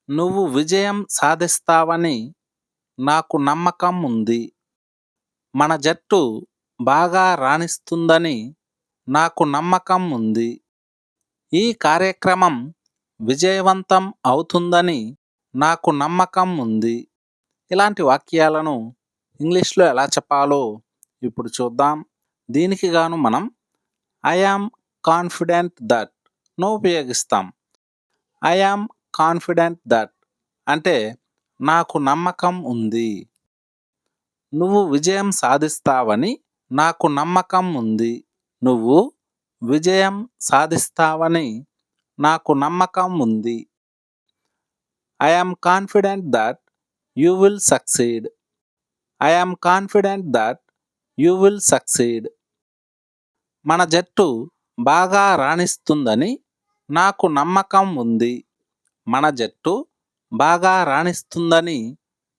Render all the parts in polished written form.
నువ్వు విజయం సాధిస్తావని నాకు నమ్మకం ఉంది. మన జట్టు బాగా రాణిస్తుందని నాకు నమ్మకం ఉంది. ఈ కార్యక్రమం విజయవంతం అవుతుందని నాకు నమ్మకం ఉంది. ఇలాంటి వాక్యాలను ఇంగ్లీష్‌లో ఎలా చెప్పాలో ఇప్పుడు చూద్దాం. దీనికి గాను మనం ఐ యామ్ కాన్ఫిడెంట్ దట్‌ను ఉపయోగిస్తాం. ఐ యామ్ కాన్ఫిడెంట్ దట్ అంటే నాకు నమ్మకం ఉంది. నువ్వు విజయం సాధిస్తావని నాకు నమ్మకం ఉంది. నువ్వు విజయం సాధిస్తావని నాకు నమ్మకం ఉంది. I am confident that you will succeed. I am confident that you will succeed. మన జట్టు బాగా రాణిస్తుందని నాకు నమ్మకం ఉంది. మన జట్టు బాగా రాణిస్తుందని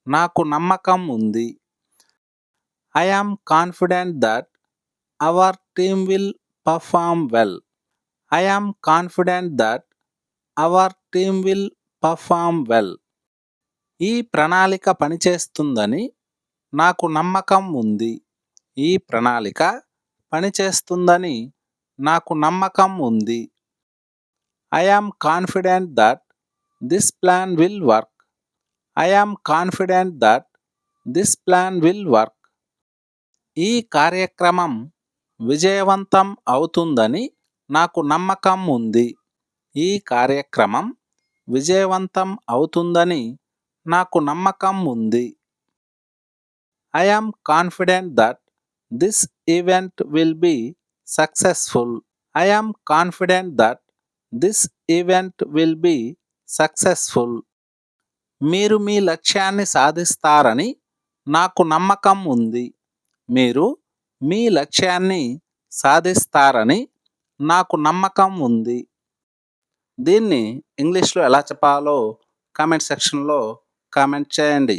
నాకు నమ్మకం ఉంది. I am confident that our team will perform well. I am confident that our team will perform well. ఈ ప్రణాళిక పనిచేస్తుందని నాకు నమ్మకం ఉంది. ఈ ప్రణాళిక పనిచేస్తుందని నాకు నమ్మకం ఉంది. I am confident that this plan will work. I am confident that this plan will work. ఈ కార్యక్రమం విజయవంతం అవుతుందని నాకు నమ్మకం ఉంది. ఈ కార్యక్రమం విజయవంతం అవుతుందని నాకు నమ్మకం ఉంది. I am confident that this event will be successful. I am confident that this event will be successful. మీరు మీ లక్ష్యాన్ని సాధిస్తారని నాకు నమ్మకం ఉంది. మీరు మీ లక్ష్యాన్ని సాధిస్తారని నాకు నమ్మకం ఉంది. దీన్ని ఇంగ్లీష్‌లో ఎలా చెప్పాలో కామెంట్ సెక్షన్‌లో కామెంట్ చేయండి.